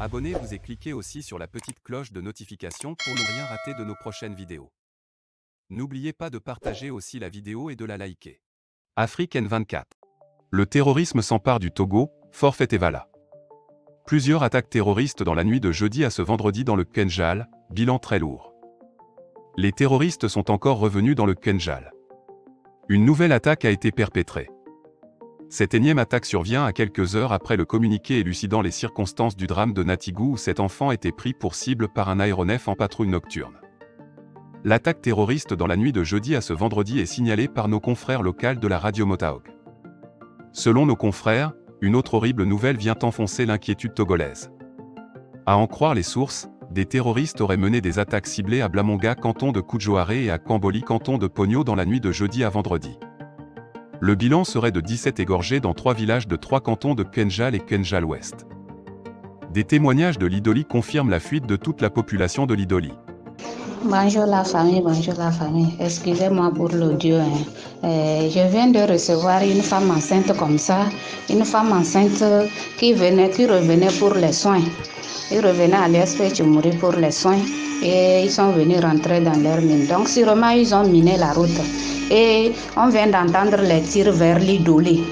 Abonnez-vous et cliquez aussi sur la petite cloche de notification pour ne rien rater de nos prochaines vidéos. N'oubliez pas de partager aussi la vidéo et de la liker. Afrique N24. Le terrorisme s'empare du Togo, Fort Fettevala. Plusieurs attaques terroristes dans la nuit de jeudi à ce vendredi dans le Kenjal, bilan très lourd. Les terroristes sont encore revenus dans le Kenjal. Une nouvelle attaque a été perpétrée. Cette énième attaque survient à quelques heures après le communiqué élucidant les circonstances du drame de Natigou où cet enfant était pris pour cible par un aéronef en patrouille nocturne. L'attaque terroriste dans la nuit de jeudi à ce vendredi est signalée par nos confrères locaux de la radio Motaog. Selon nos confrères, une autre horrible nouvelle vient enfoncer l'inquiétude togolaise. À en croire les sources, des terroristes auraient mené des attaques ciblées à Blamonga, canton de Koujoaré, et à Kamboli, canton de Pogno, dans la nuit de jeudi à vendredi. Le bilan serait de 17 égorgés dans 3 villages de 3 cantons de Kenjal et Kenjal-Ouest. Des témoignages de l'Idoli confirment la fuite de toute la population de l'Idoli. Bonjour la famille, excusez-moi pour l'audio. Je viens de recevoir une femme enceinte comme ça, une femme enceinte qui revenait pour les soins. Ils revenaient à l'ESP Tchimouri pour les soins et ils sont venus rentrer dans leur mine. Donc sûrement ils ont miné la route et on vient d'entendre les tirs vers l'Idoli.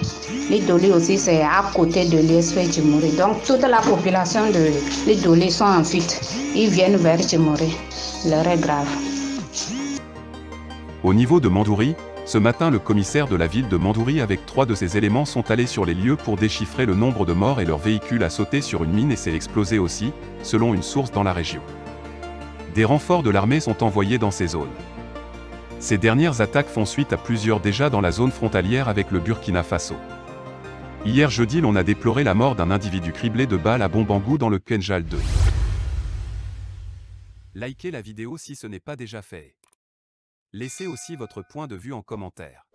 L'Idoli aussi c'est à côté de l'ESP Tchimouri. Donc toute la population de l'Idoli sont en fuite. Ils viennent vers Tchimouri. L'heure est grave. Au niveau de Mandouri, ce matin le commissaire de la ville de Mandouri avec 3 de ses éléments sont allés sur les lieux pour déchiffrer le nombre de morts et leur véhicule a sauté sur une mine et s'est explosé aussi, selon une source dans la région. Des renforts de l'armée sont envoyés dans ces zones. Ces dernières attaques font suite à plusieurs déjà dans la zone frontalière avec le Burkina Faso. Hier jeudi, l'on a déploré la mort d'un individu criblé de balles à Bombangou dans le Kenjal 2. Likez la vidéo si ce n'est pas déjà fait. Laissez aussi votre point de vue en commentaire.